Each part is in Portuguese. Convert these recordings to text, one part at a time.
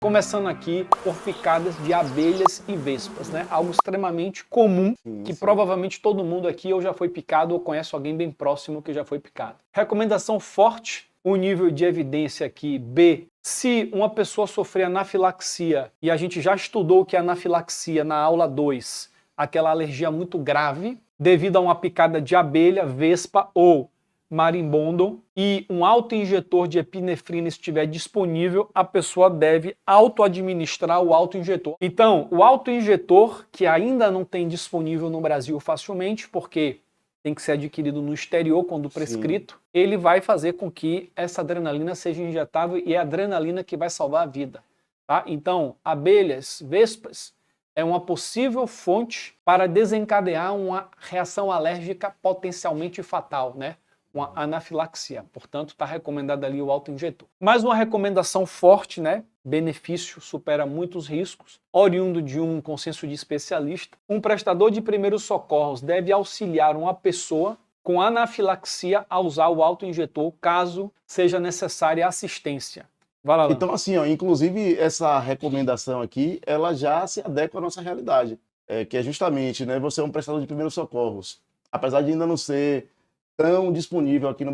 Começando aqui por picadas de abelhas e vespas, né? Algo extremamente comum, que provavelmente todo mundo aqui ou já foi picado ou conhece alguém bem próximo que já foi picado. Recomendação forte, o nível de evidência aqui, B. Se uma pessoa sofrer anafilaxia, e a gente já estudou que a anafilaxia na aula 2, aquela alergia muito grave, devido a uma picada de abelha, vespa ou marimbondo, e um autoinjetor de epinefrina estiver disponível, a pessoa deve auto-administrar o autoinjetor. Então, o autoinjetor, que ainda não tem disponível no Brasil facilmente, porque tem que ser adquirido no exterior quando prescrito, ele vai fazer com que essa adrenalina seja injetável e é a adrenalina que vai salvar a vida. Tá? Então, abelhas, vespas, é uma possível fonte para desencadear uma reação alérgica potencialmente fatal, né? Uma anafilaxia. Portanto, está recomendado ali o autoinjetor. Mais uma recomendação forte, né? Benefício supera muitos riscos. Oriundo de um consenso de especialista, um prestador de primeiros socorros deve auxiliar uma pessoa com anafilaxia a usar o autoinjetor caso seja necessária assistência. Vai lá, Alan. Então, assim, ó, inclusive essa recomendação aqui, ela já se adequa à nossa realidade, que é justamente, né, você é um prestador de primeiros socorros. Apesar de ainda não ser tão disponível aqui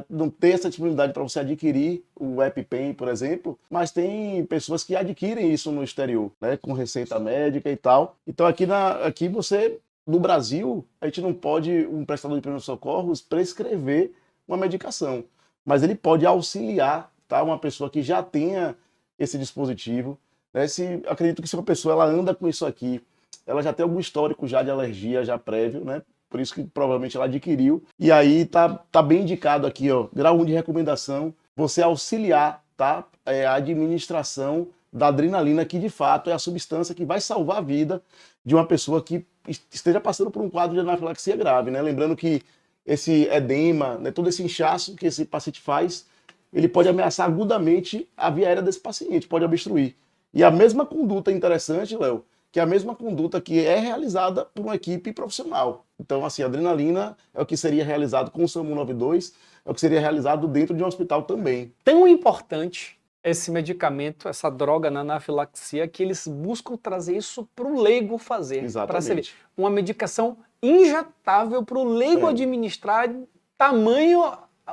não ter essa disponibilidade para você adquirir o EpiPen, por exemplo, mas tem pessoas que adquirem isso no exterior, né, com receita médica e tal. Então aqui você, no Brasil, a gente não pode, um prestador de primeiros socorros, prescrever uma medicação, mas ele pode auxiliar, tá, uma pessoa que já tenha esse dispositivo, né, acredito que se uma pessoa ela anda com isso aqui, ela já tem algum histórico já de alergia, já prévio, né? Por isso que provavelmente ela adquiriu. E aí tá bem indicado aqui, ó, grau 1 de recomendação, você auxiliar, tá, a administração da adrenalina, que de fato é a substância que vai salvar a vida de uma pessoa que esteja passando por um quadro de anafilaxia grave, né? Lembrando que esse edema, né, todo esse inchaço que esse paciente faz, ele pode ameaçar agudamente a via aérea desse paciente, pode obstruir. E a mesma conduta interessante, Léo, que é a mesma conduta que é realizada por uma equipe profissional. Então, assim, a adrenalina é o que seria realizado com o SAMU 92, é o que seria realizado dentro de um hospital também. Tão importante esse medicamento, essa droga na anafilaxia, que eles buscam trazer isso para o leigo fazer. Para ser uma medicação injetável para o leigo administrar, tamanho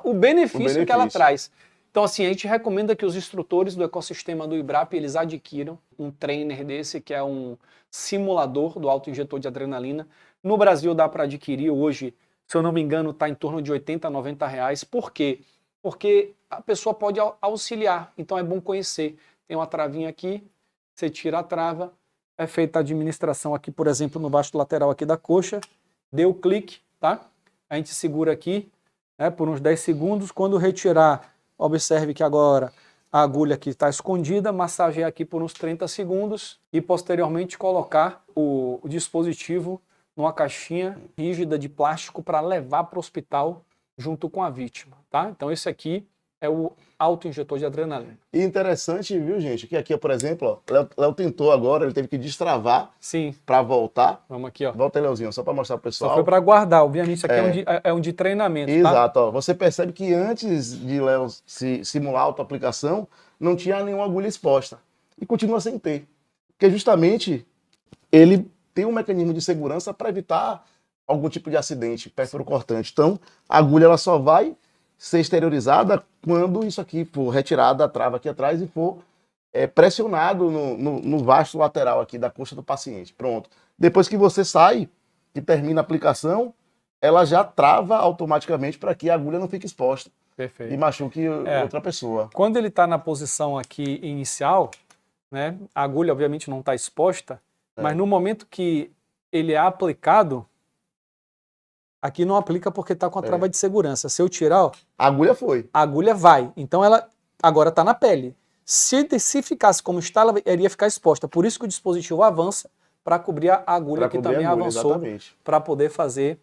o benefício que ela traz. Então, assim, a gente recomenda que os instrutores do ecossistema do IBRAP, eles adquiram um trainer desse, que é um simulador do autoinjetor de adrenalina. No Brasil dá para adquirir hoje, se eu não me engano, está em torno de 80 a 90 reais. Por quê? Porque a pessoa pode auxiliar, então é bom conhecer. Tem uma travinha aqui, você tira a trava, é feita a administração aqui, por exemplo, no baixo lateral aqui da coxa, deu clique, tá? A gente segura aqui, né, por uns 10 segundos, quando retirar, observe que agora a agulha aqui está escondida, massagear aqui por uns 30 segundos e posteriormente colocar o dispositivo numa caixinha rígida de plástico para levar para o hospital junto com a vítima, tá? Então esse aqui é o autoinjetor de adrenalina. E interessante, viu, gente, que aqui, por exemplo, ó, Léo tentou agora, ele teve que destravar para voltar. Vamos aqui, ó. Volta aí, Léozinho, só para mostrar pro pessoal. Só foi para guardar, obviamente, isso aqui é um de treinamento, exato, tá? Ó, você percebe que antes de Léo simular a autoaplicação, não tinha nenhuma agulha exposta. E continua sem ter. Porque justamente ele tem um mecanismo de segurança para evitar algum tipo de acidente pérfuro-cortante. Então, a agulha ela só vai ser exteriorizada quando isso aqui for retirado da trava aqui atrás e for pressionado no vasto lateral aqui da coxa do paciente. Pronto. Depois que você sai, que termina a aplicação, ela já trava automaticamente para que a agulha não fique exposta. Perfeito. E machuque outra pessoa. Quando ele está na posição aqui inicial, né, a agulha obviamente não está exposta, mas no momento que ele é aplicado, aqui não aplica porque está com a trava de segurança. Se eu tirar, ó, a agulha foi. A agulha vai. Então ela agora está na pele. Se ficasse como está, ela iria ficar exposta. Por isso que o dispositivo avança para cobrir a agulha que também avançou para poder fazer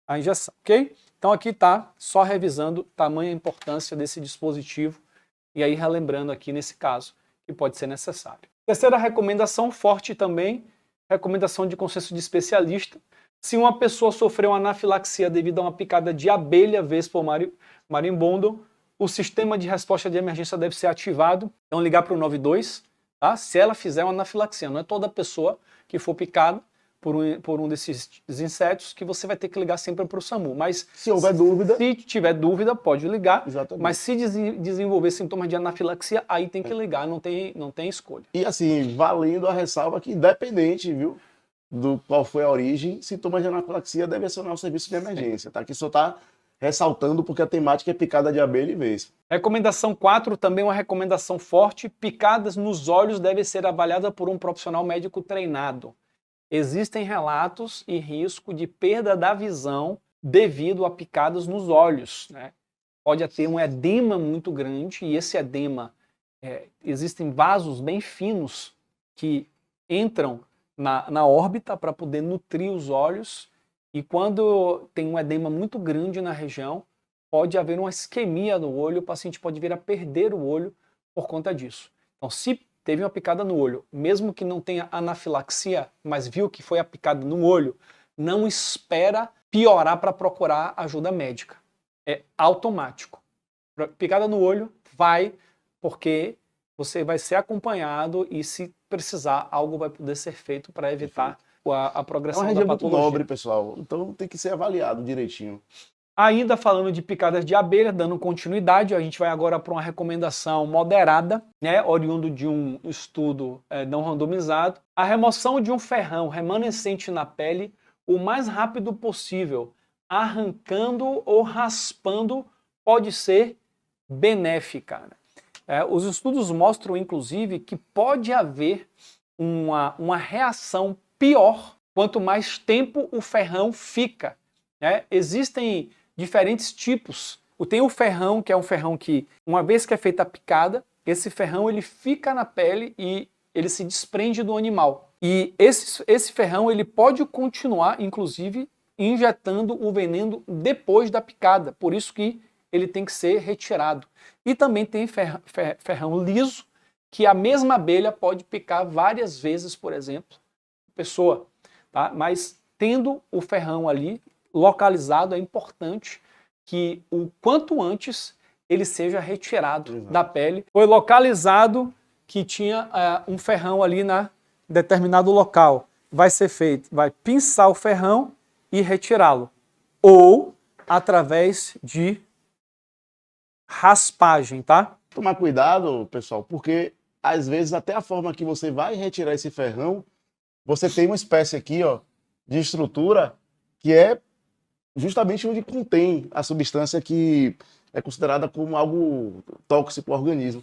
a injeção. Ok? Então aqui está só revisando tamanho e importância desse dispositivo e aí relembrando aqui nesse caso que pode ser necessário. Terceira recomendação forte também, recomendação de consenso de especialista. Se uma pessoa sofreu uma anafilaxia devido a uma picada de abelha, vespa ou marimbondo, o sistema de resposta de emergência deve ser ativado. Então ligar para o 92, tá? Se ela fizer uma anafilaxia, não é toda pessoa que for picada por um desses insetos que você vai ter que ligar sempre para o SAMU. Mas Se houver dúvida... Se tiver dúvida, pode ligar. Exatamente. Mas se desenvolver sintomas de anafilaxia, aí tem que ligar, não tem escolha. E assim, valendo a ressalva que independente, viu, do qual foi a origem, sintomas de anafilaxia deve acionar o serviço de emergência, tá? Que só está ressaltando porque a temática é picada de abelha e vespa. Recomendação 4, também uma recomendação forte, picadas nos olhos devem ser avaliadas por um profissional médico treinado. Existem relatos e risco de perda da visão devido a picadas nos olhos, né? Pode ter um edema muito grande e esse edema, existem vasos bem finos que entram na órbita para poder nutrir os olhos e quando tem um edema muito grande na região, pode haver uma isquemia no olho, o paciente pode vir a perder o olho por conta disso. Então, se teve uma picada no olho, mesmo que não tenha anafilaxia, mas viu que foi a picada no olho, não espera piorar para procurar ajuda médica. É automático. Picada no olho, vai, porque você vai ser acompanhado e se precisar, algo vai poder ser feito para evitar a progressão da patologia. É uma região muito nobre, pessoal, então tem que ser avaliado direitinho. Ainda falando de picadas de abelha, dando continuidade, a gente vai agora para uma recomendação moderada, né, oriundo de um estudo não randomizado. A remoção de um ferrão remanescente na pele o mais rápido possível, arrancando ou raspando, pode ser benéfica. Os estudos mostram, inclusive, que pode haver uma reação pior quanto mais tempo o ferrão fica. Existem diferentes tipos. Tem o ferrão, que é um ferrão que, uma vez que é feita a picada, esse ferrão ele fica na pele e ele se desprende do animal. E esse ferrão ele pode continuar, inclusive, injetando o veneno depois da picada. Por isso que ele tem que ser retirado. E também tem ferrão liso, que a mesma abelha pode picar várias vezes, por exemplo, pessoa. Tá? Mas tendo o ferrão ali localizado, é importante que o quanto antes ele seja retirado da pele. Foi localizado que tinha um ferrão ali na determinado local. Vai ser feito, vai pinçar o ferrão e retirá-lo. Ou através de raspagem, tá? Tomar cuidado, pessoal, porque às vezes até a forma que você vai retirar esse ferrão, você tem uma espécie aqui, ó, de estrutura que é justamente onde contém a substância que é considerada como algo tóxico ao organismo.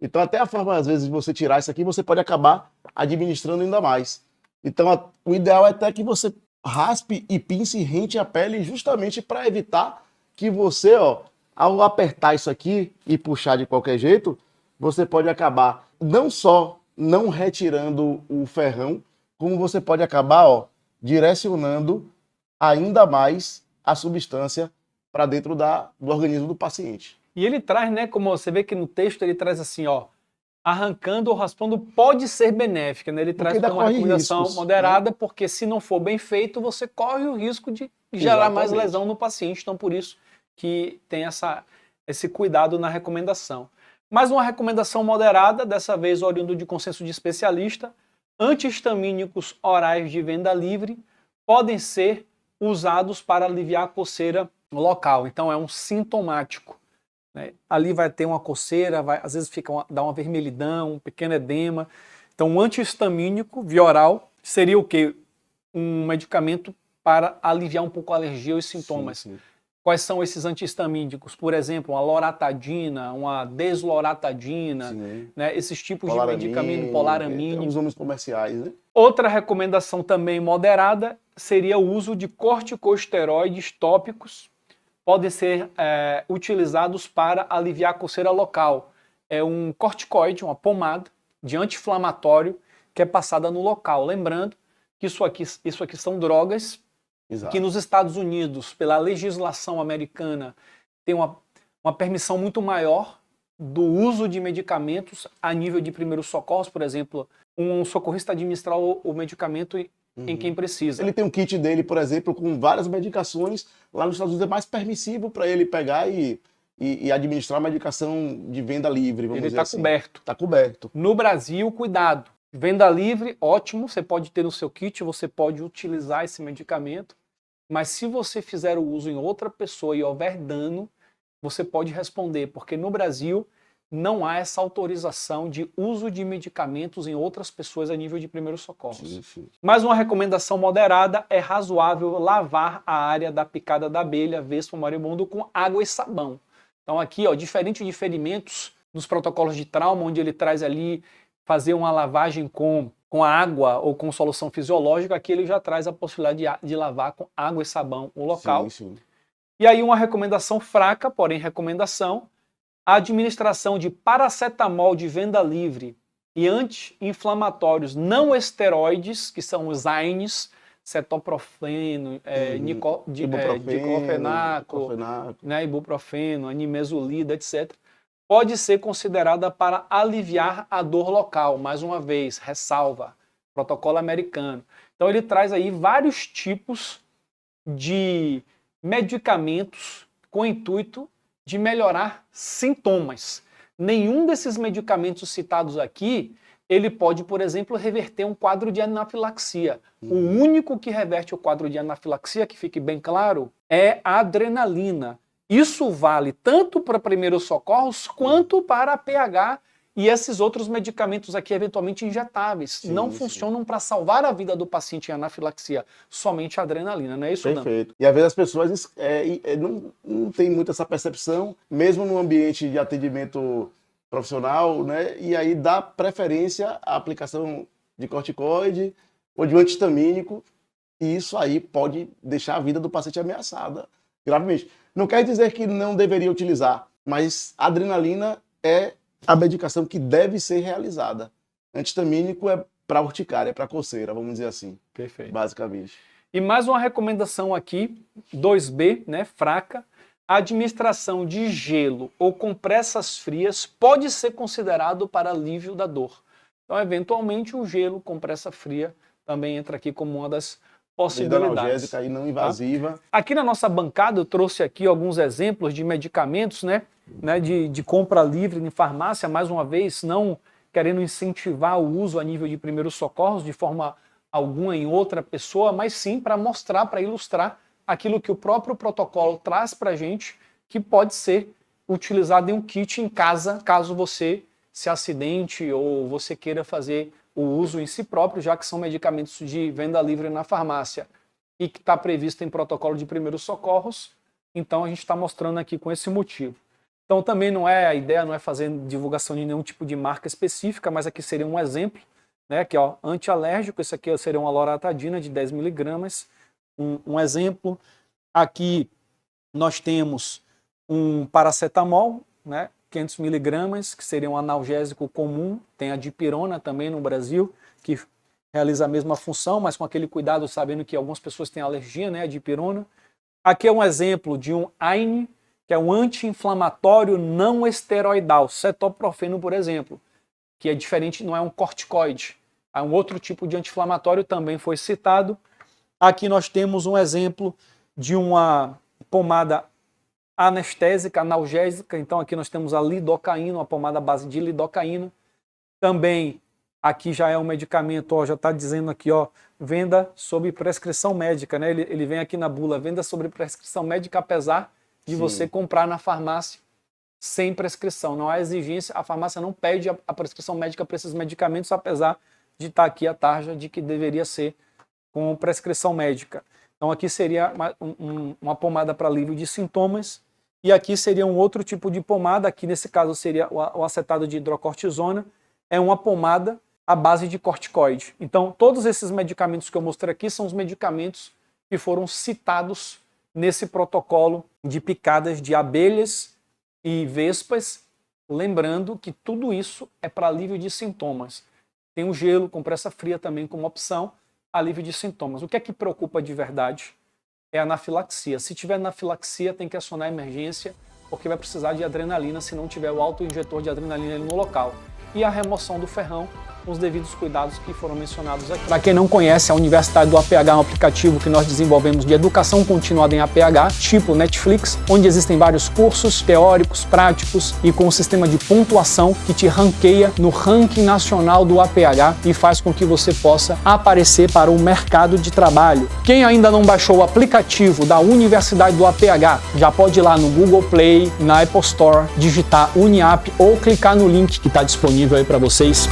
Então, até a forma, às vezes, de você tirar isso aqui, você pode acabar administrando ainda mais. Então, o ideal é até que você raspe e pince e rente a pele justamente para evitar que você, ó, ao apertar isso aqui e puxar de qualquer jeito, você pode acabar não só não retirando o ferrão, como você pode acabar, ó, direcionando ainda mais a substância para dentro do organismo do paciente. E ele traz, né, como você vê que no texto ele traz assim, ó, arrancando ou raspando pode ser benéfica, né? Ele traz uma recomendação moderada, né? Porque se não for bem feito, você corre o risco de gerar mais lesão no paciente, então por isso que tem esse cuidado na recomendação. Mais uma recomendação moderada, dessa vez oriundo de consenso de especialista, antihistamínicos orais de venda livre podem ser usados para aliviar a coceira local, então é um sintomático. Né? Ali vai ter uma coceira, às vezes dá uma vermelhidão, um pequeno edema. Então, o antihistamínico via oral seria o quê? Um medicamento para aliviar um pouco a alergia e os sintomas. Sim. Quais são esses antihistamínicos? Por exemplo, uma loratadina, uma desloratadina, né? Esses tipos de medicamento, polaramine. Tem os nomes comerciais, né? Outra recomendação também moderada seria o uso de corticosteroides tópicos. Podem ser utilizados para aliviar a coceira local. É um corticoide, uma pomada de anti-inflamatório que é passada no local. Lembrando que isso aqui são drogas. Exato. Que nos Estados Unidos, pela legislação americana, tem uma permissão muito maior do uso de medicamentos a nível de primeiros socorros. Por exemplo, um socorrista administrar o medicamento em quem precisa. Ele tem um kit dele, por exemplo, com várias medicações. Lá nos Estados Unidos é mais permissivo para ele pegar e e administrar a medicação de venda livre, vamos Ele dizer está assim. coberto. Está coberto. No Brasil, cuidado. Venda livre, ótimo, você pode ter no seu kit, você pode utilizar esse medicamento, mas se você fizer o uso em outra pessoa e houver dano, você pode responder, porque no Brasil não há essa autorização de uso de medicamentos em outras pessoas a nível de primeiros socorros. Sim. Mas uma recomendação moderada é razoável lavar a área da picada da abelha, vespa, maribondo com água e sabão. Então aqui, ó, diferente de ferimentos nos protocolos de trauma, onde ele traz ali fazer uma lavagem com a água ou com solução fisiológica, aqui ele já traz a possibilidade de lavar com água e sabão o local. Sim. E aí uma recomendação fraca, porém recomendação, a administração de paracetamol de venda livre e anti-inflamatórios não esteroides, que são os AINES, cetoprofeno, diclofenaco, né, ibuprofeno, animezolida, etc., pode ser considerada para aliviar a dor local. Mais uma vez, ressalva, protocolo americano. Então ele traz aí vários tipos de medicamentos com o intuito de melhorar sintomas. Nenhum desses medicamentos citados aqui, ele pode, por exemplo, reverter um quadro de anafilaxia. O único que reverte o quadro de anafilaxia, que fique bem claro, é a adrenalina. Isso vale tanto para primeiros socorros quanto para a PH e esses outros medicamentos aqui eventualmente injetáveis. Não funcionam para salvar a vida do paciente em anafilaxia, somente a adrenalina, não é isso? Perfeito. Não? E às vezes as pessoas não têm muito essa percepção, mesmo no ambiente de atendimento profissional, né? E aí dá preferência à aplicação de corticoide ou de um antihistamínico, e isso aí pode deixar a vida do paciente ameaçada gravemente. Não quer dizer que não deveria utilizar, mas a adrenalina é a medicação que deve ser realizada. Antihistamínico é para urticária, é para coceira, vamos dizer assim. Perfeito. Basicamente. E mais uma recomendação aqui, 2B, né, fraca. A administração de gelo ou compressas frias pode ser considerado para alívio da dor. Então, eventualmente, o gelo, compressa fria, também entra aqui como uma das possibilidades. Analgésica e não invasiva. Tá? Aqui na nossa bancada eu trouxe aqui alguns exemplos de medicamentos, né, de compra livre em farmácia, mais uma vez, não querendo incentivar o uso a nível de primeiros socorros de forma alguma em outra pessoa, mas sim para mostrar, para ilustrar aquilo que o próprio protocolo traz para a gente, que pode ser utilizado em um kit em casa, caso você se acidente ou você queira fazer o uso em si próprio, já que são medicamentos de venda livre na farmácia e que está previsto em protocolo de primeiros socorros, então a gente está mostrando aqui com esse motivo. Então também a ideia não é fazer divulgação de nenhum tipo de marca específica, mas aqui seria um exemplo, né, aqui, ó, antialérgico, esse aqui seria uma loratadina de 10 mg, um exemplo. Aqui nós temos um paracetamol, né, 500 mg, que seria um analgésico comum. Tem a dipirona também no Brasil, que realiza a mesma função, mas com aquele cuidado, sabendo que algumas pessoas têm alergia, né, a dipirona. Aqui é um exemplo de um AINE, que é um anti-inflamatório não esteroidal, cetoprofeno, por exemplo, que é diferente, não é um corticoide. Há um outro tipo de anti-inflamatório, também foi citado. Aqui nós temos um exemplo de uma pomada anestésica, analgésica. Então aqui nós temos a lidocaína, uma pomada à base de lidocaína. Também aqui já é um medicamento, ó, já está dizendo aqui, ó, venda sob prescrição médica, né? Ele vem aqui na bula, venda sob prescrição médica, apesar de você comprar na farmácia sem prescrição. Não há exigência, a farmácia não pede a prescrição médica para esses medicamentos, apesar de estar aqui a tarja de que deveria ser com prescrição médica. Então aqui seria uma pomada para alívio de sintomas, e aqui seria um outro tipo de pomada, aqui nesse caso seria o acetato de hidrocortisona, é uma pomada à base de corticoide. Então todos esses medicamentos que eu mostrei aqui são os medicamentos que foram citados nesse protocolo de picadas de abelhas e vespas, lembrando que tudo isso é para alívio de sintomas. Tem o gelo, compressa fria também como opção, alívio de sintomas. O que é que preocupa de verdade é a anafilaxia. Se tiver anafilaxia, tem que acionar a emergência, porque vai precisar de adrenalina se não tiver o autoinjetor de adrenalina ali no local. E a remoção do ferrão com os devidos cuidados que foram mencionados aqui. Para quem não conhece, a Universidade do APH é um aplicativo que nós desenvolvemos de educação continuada em APH, tipo Netflix, onde existem vários cursos teóricos, práticos e com um sistema de pontuação que te ranqueia no ranking nacional do APH e faz com que você possa aparecer para o mercado de trabalho. Quem ainda não baixou o aplicativo da Universidade do APH, já pode ir lá no Google Play, na Apple Store, digitar Uniap ou clicar no link que está disponível aí para vocês.